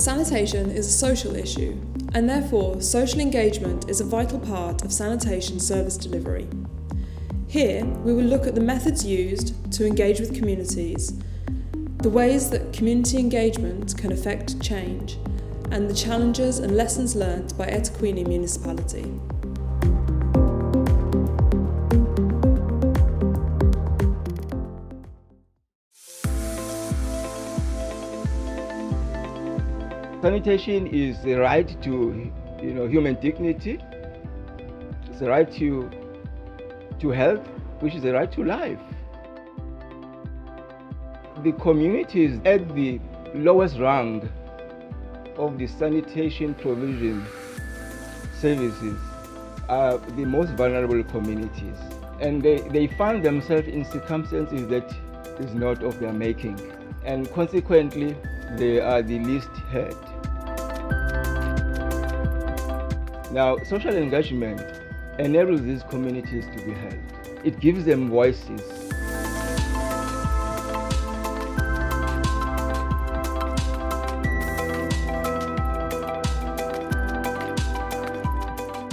Sanitation is a social issue, and therefore social engagement is a vital part of sanitation service delivery. Here, we will look at the methods used to engage with communities, the ways that community engagement can affect change, and the challenges and lessons learned by eThekwini municipality. Sanitation is the right to human dignity. It's the right to health, which is the right to life. The communities at the lowest rung of the sanitation provision services are the most vulnerable communities, and they find themselves in circumstances that is not of their making, and consequently they are the least heard. Now, social engagement enables these communities to be heard. It gives them voices.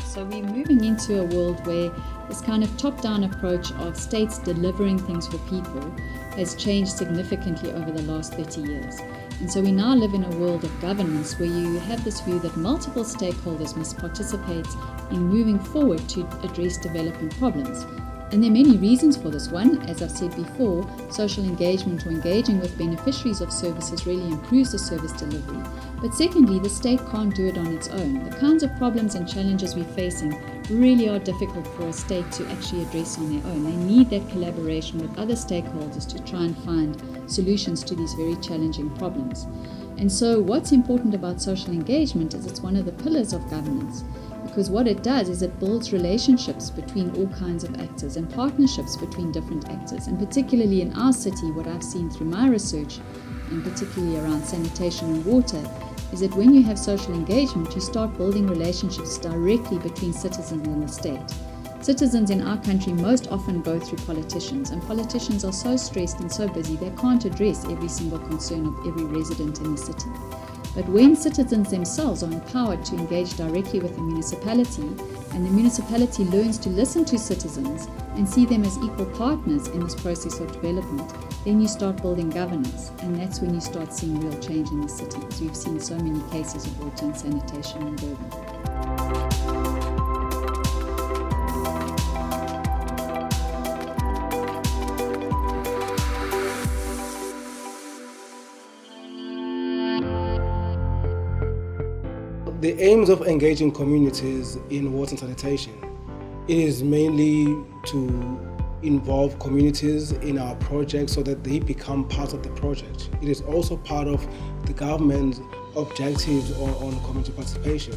So we're moving into a world where this kind of top-down approach of states delivering things for people has changed significantly over the last 30 years. And so we now live in a world of governance where you have this view that multiple stakeholders must participate in moving forward to address development problems. And there are many reasons for this. One, as I've said before, social engagement or engaging with beneficiaries of services really improves the service delivery. But secondly, the state can't do it on its own. The kinds of problems and challenges we're facing really are difficult for a state to actually address on their own. They need that collaboration with other stakeholders to try and find solutions to these very challenging problems. And so what's important about social engagement is it's one of the pillars of governance, because what it does is it builds relationships between all kinds of actors and partnerships between different actors. And particularly in our city, what I've seen through my research, and particularly around sanitation and water, is that when you have social engagement, you start building relationships directly between citizens and the state. Citizens in our country most often go through politicians, and politicians are so stressed and so busy they can't address every single concern of every resident in the city. But when citizens themselves are empowered to engage directly with the municipality, and the municipality learns to listen to citizens and see them as equal partners in this process of development, then you start building governance, and that's when you start seeing real change in the city, as we've seen so many cases of water and sanitation in Durban. The aims of engaging communities in water and sanitation, it is mainly to involve communities in our project so that they become part of the project. It is also part of the government's objectives on community participation.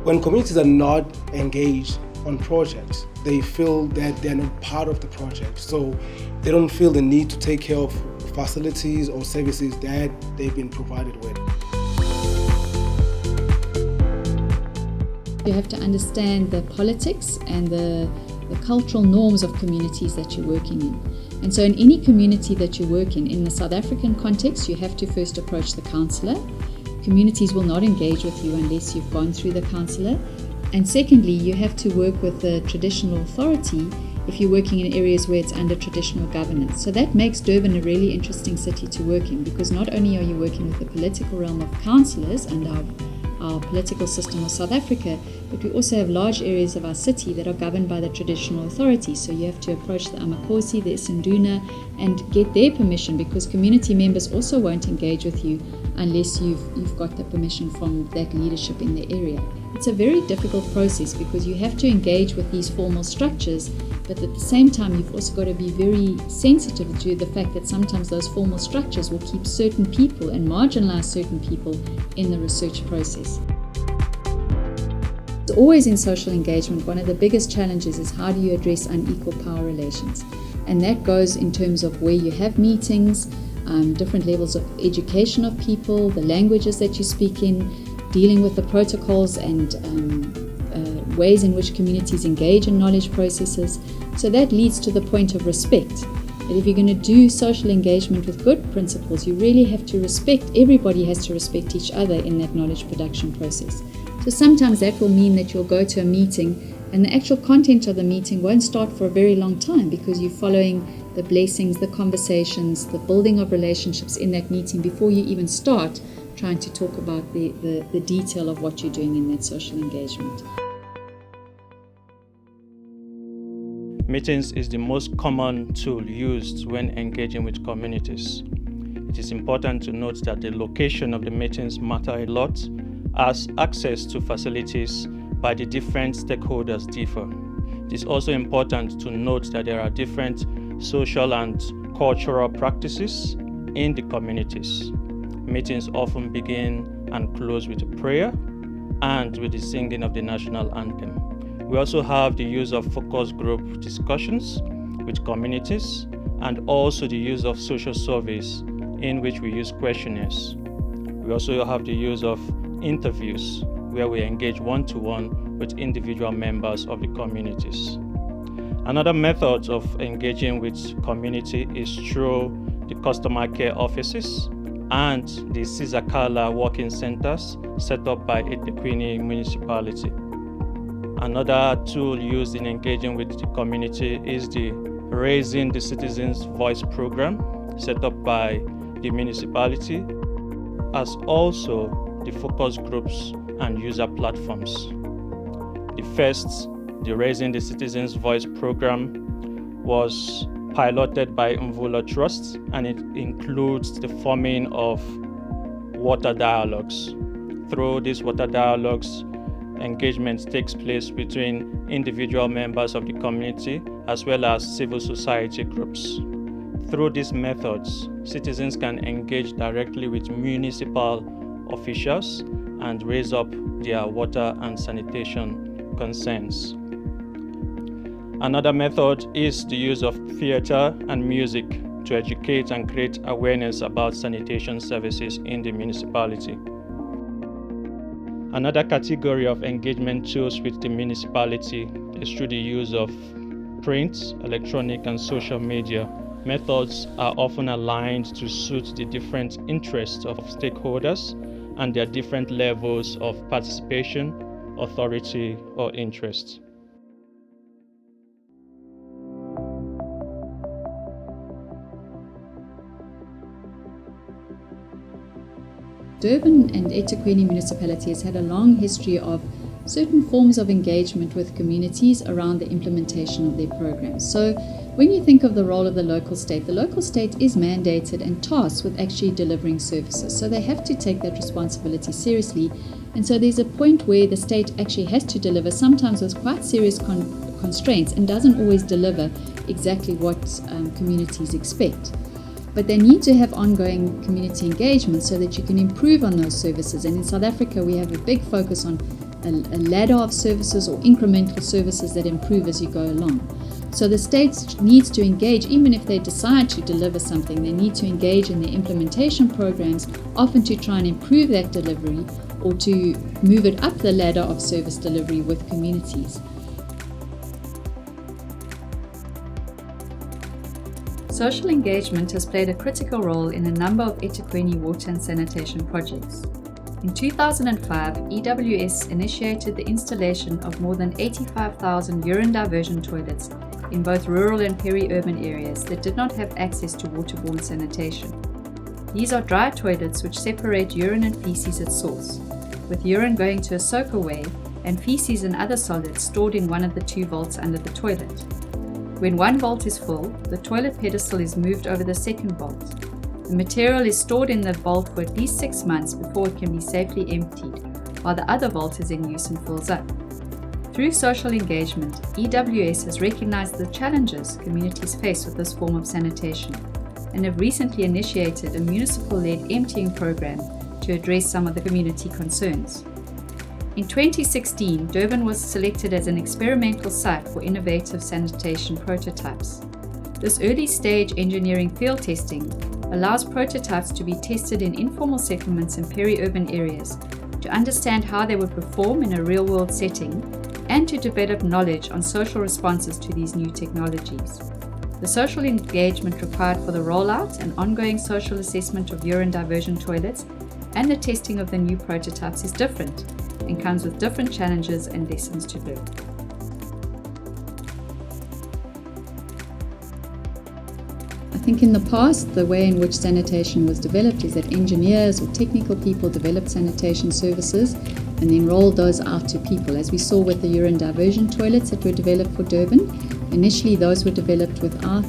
When communities are not engaged on projects, they feel that they're not part of the project, so they don't feel the need to take care of facilities or services that they've been provided with. You have to understand the politics and the cultural norms of communities that you're working in. And so in any community that you work in the South African context, you have to first approach the councillor. Communities will not engage with you unless you've gone through the councillor. And secondly, you have to work with the traditional authority if you're working in areas where it's under traditional governance. So that makes Durban a really interesting city to work in, because not only are you working with the political realm of councillors and our political system of South Africa, but we also have large areas of our city that are governed by the traditional authorities. So you have to approach the Amakosi, the Isinduna, and get their permission, because community members also won't engage with you unless you've got the permission from that leadership in the area. It's a very difficult process because you have to engage with these formal structures, but at the same time you've also got to be very sensitive to the fact that sometimes those formal structures will keep certain people and marginalize certain people in the research process. Always in social engagement, one of the biggest challenges is how do you address unequal power relations, and that goes in terms of where you have meetings, different levels of education of people, the languages that you speak in, dealing with the protocols and ways in which communities engage in knowledge processes. So that leads to the point of respect. that if you're going to do social engagement with good principles, you really have to everybody has to respect each other in that knowledge production process. So sometimes that will mean that you'll go to a meeting and the actual content of the meeting won't start for a very long time because you're following the blessings, the conversations, the building of relationships in that meeting before you even start trying to talk about the detail of what you're doing in that social engagement. Meetings is the most common tool used when engaging with communities. It is important to note that the location of the meetings matter a lot, as access to facilities by the different stakeholders differ. It is also important to note that there are different social and cultural practices in the communities. Meetings often begin and close with a prayer and with the singing of the national anthem. We also have the use of focus group discussions with communities and also the use of social surveys in which we use questionnaires. We also have the use of interviews where we engage one-to-one with individual members of the communities. Another method of engaging with community is through the customer care offices and the Sizakala working centers set up by eThekwini municipality. Another tool used in engaging with the community is the Raising the Citizens' Voice program set up by the municipality, as also the focus groups and user platforms. The first, the Raising the Citizens' Voice program, was piloted by Mvula Trust, and it includes the forming of water dialogues. Through these water dialogues, engagement takes place between individual members of the community as well as civil society groups. Through these methods, citizens can engage directly with municipal officials and raise up their water and sanitation concerns. Another method is the use of theater and music to educate and create awareness about sanitation services in the municipality. Another category of engagement tools with the municipality is through the use of print, electronic, and social media. Methods are often aligned to suit the different interests of stakeholders and their different levels of participation, authority, or interest. Durban and eThekwini municipality has had a long history of certain forms of engagement with communities around the implementation of their programs. So when you think of the role of the local state is mandated and tasked with actually delivering services. So they have to take that responsibility seriously. And so there's a point where the state actually has to deliver, sometimes with quite serious constraints, and doesn't always deliver exactly what communities expect. But they need to have ongoing community engagement so that you can improve on those services. And in South Africa, we have a big focus on a ladder of services or incremental services that improve as you go along. So the state needs to engage, even if they decide to deliver something, they need to engage in their implementation programs, often to try and improve that delivery or to move it up the ladder of service delivery with communities. Social engagement has played a critical role in a number of eThekwini water and sanitation projects. In 2005, EWS initiated the installation of more than 85,000 urine diversion toilets in both rural and peri-urban areas that did not have access to waterborne sanitation. These are dry toilets which separate urine and feces at source, with urine going to a soak-away and feces and other solids stored in one of the two vaults under the toilet. When one vault is full, the toilet pedestal is moved over the second vault. The material is stored in the vault for at least 6 months before it can be safely emptied, while the other vault is in use and fills up. Through social engagement, EWS has recognized the challenges communities face with this form of sanitation and have recently initiated a municipal-led emptying program to address some of the community concerns. In 2016, Durban was selected as an experimental site for innovative sanitation prototypes. This early-stage engineering field testing allows prototypes to be tested in informal settlements and peri-urban areas to understand how they would perform in a real-world setting and to develop knowledge on social responses to these new technologies. The social engagement required for the rollout and ongoing social assessment of urine diversion toilets and the testing of the new prototypes is different and comes with different challenges and lessons to learn. I think in the past, the way in which sanitation was developed is that engineers or technical people developed sanitation services and then rolled those out to people. As we saw with the urine diversion toilets that were developed for Durban, initially those were developed without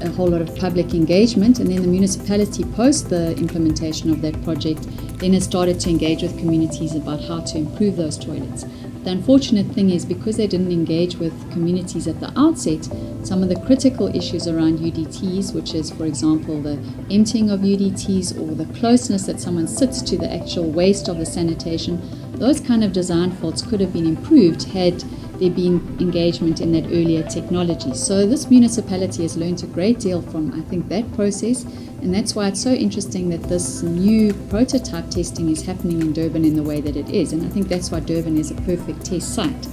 a whole lot of public engagement, and then the municipality, post the implementation of that project, then has started to engage with communities about how to improve those toilets. The unfortunate thing is, because they didn't engage with communities at the outset, some of the critical issues around UDTs, which is, for example, the emptying of UDTs or the closeness that someone sits to the actual waste of the sanitation, those kind of design faults could have been improved had there been engagement in that earlier technology. So this municipality has learned a great deal from, I think, that process, and that's why it's so interesting that this new prototype testing is happening in Durban in the way that it is. And I think that's why Durban is a perfect test site,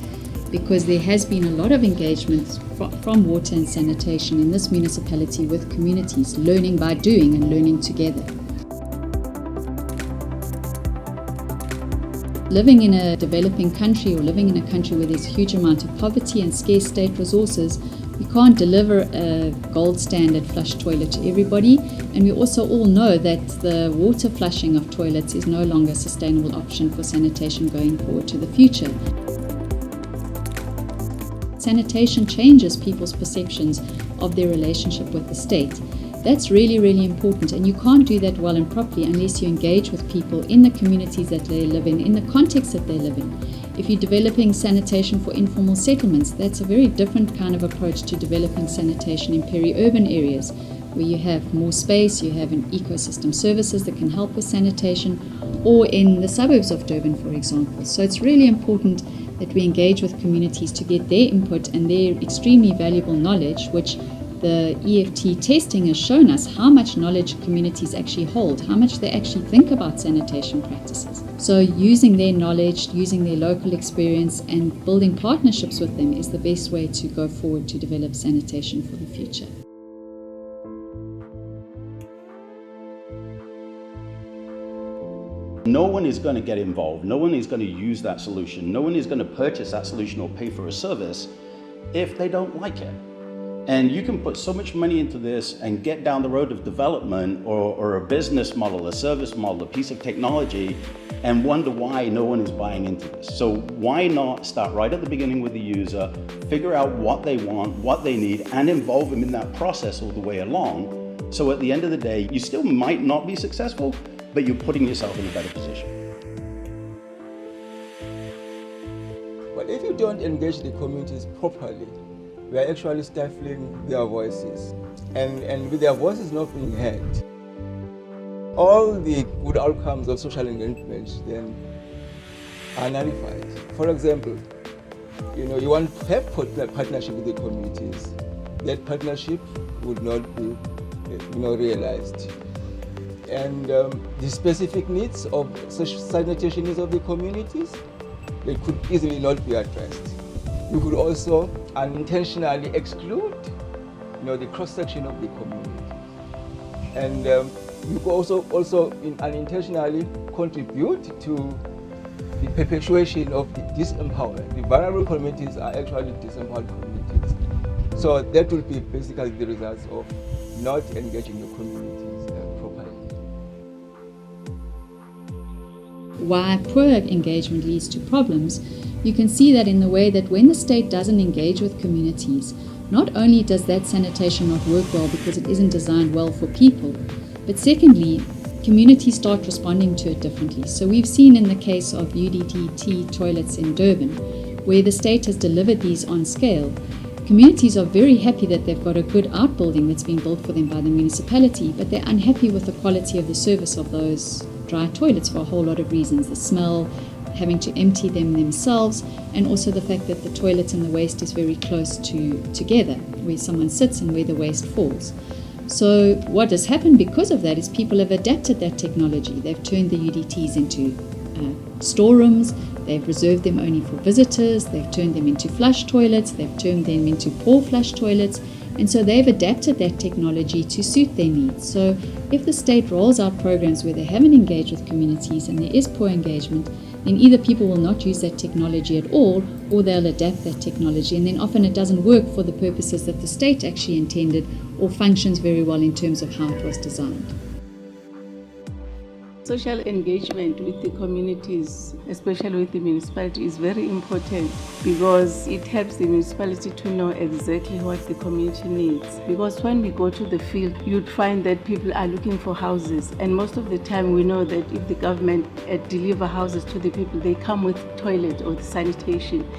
because there has been a lot of engagement from water and sanitation in this municipality with communities, learning by doing and learning together. Living in a developing country or living in a country where there's a huge amount of poverty and scarce state resources, we can't deliver a gold standard flush toilet to everybody, and we also all know that the water flushing of toilets is no longer a sustainable option for sanitation going forward to the future. Sanitation changes people's perceptions of their relationship with the state. That's really, really important, and you can't do that well and properly unless you engage with people in the communities that they live in the context that they live in. If you're developing sanitation for informal settlements, that's a very different kind of approach to developing sanitation in peri-urban areas, where you have more space, you have an ecosystem services that can help with sanitation, or in the suburbs of Durban, for example. So it's really important that we engage with communities to get their input and their extremely valuable knowledge, which the EFT testing has shown us how much knowledge communities actually hold, how much they actually think about sanitation practices. So using their knowledge, using their local experience and building partnerships with them is the best way to go forward to develop sanitation for the future. No one is going to get involved, no one is going to use that solution, no one is going to purchase that solution or pay for a service if they don't like it. And you can put so much money into this and get down the road of development or a business model, a service model, a piece of technology, and wonder why no one is buying into this. So why not start right at the beginning with the user, figure out what they want, what they need, and involve them in that process all the way along. So at the end of the day, you still might not be successful, but you're putting yourself in a better position. But if you don't engage the communities properly, we are actually stifling their voices. And with their voices not being heard, all the good outcomes of social engagement then are nullified. For example, you want to have partnership with the communities. That partnership would not be realized. And the specific needs of sanitation needs of the communities, they could easily not be addressed. You could also unintentionally exclude, the cross-section of the community, and you could also unintentionally contribute to the perpetuation of the disempowerment. The vulnerable communities are actually disempowered communities, so that will be basically the results of not engaging your communities properly. Why poor engagement leads to problems, you can see that in the way that when the state doesn't engage with communities, not only does that sanitation not work well because it isn't designed well for people, but secondly, communities start responding to it differently. So we've seen in the case of UDT toilets in Durban, where the state has delivered these on scale, communities are very happy that they've got a good outbuilding that's been built for them by the municipality, but they're unhappy with the quality of the service of those dry toilets for a whole lot of reasons. The smell, having to empty them themselves, and also the fact that the toilet and the waste is very close together, where someone sits and where the waste falls. So what has happened because of that is people have adapted that technology. They've turned the UDTs into storerooms, they've reserved them only for visitors, they've turned them into flush toilets, they've turned them into pour flush toilets, And so they've adapted that technology to suit their needs. So if the state rolls out programs where they haven't engaged with communities and there is poor engagement, then either people will not use that technology at all, or they'll adapt that technology, and then often it doesn't work for the purposes that the state actually intended or functions very well in terms of how it was designed. Social engagement with the communities, especially with the municipality, is very important because it helps the municipality to know exactly what the community needs. Because when we go to the field, you'd find that people are looking for houses, and most of the time we know that if the government deliver houses to the people, they come with toilet or the sanitation.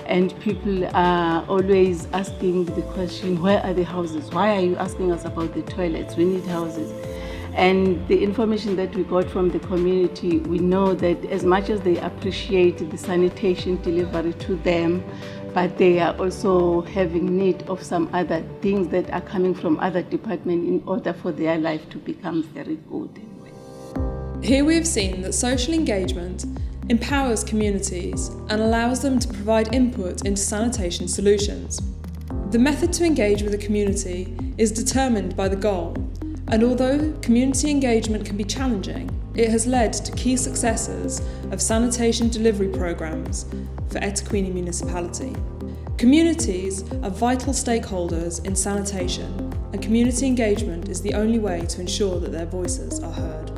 And people are always asking the question, where are the houses? Why are you asking us about the toilets? We need houses. And the information that we got from the community, we know that as much as they appreciate the sanitation delivery to them, but they are also having need of some other things that are coming from other departments in order for their life to become very good. Here we have seen that social engagement empowers communities and allows them to provide input into sanitation solutions. The method to engage with a community is determined by the goal, and although community engagement can be challenging, it has led to key successes of sanitation delivery programs for eThekwini municipality. Communities are vital stakeholders in sanitation, and community engagement is the only way to ensure that their voices are heard.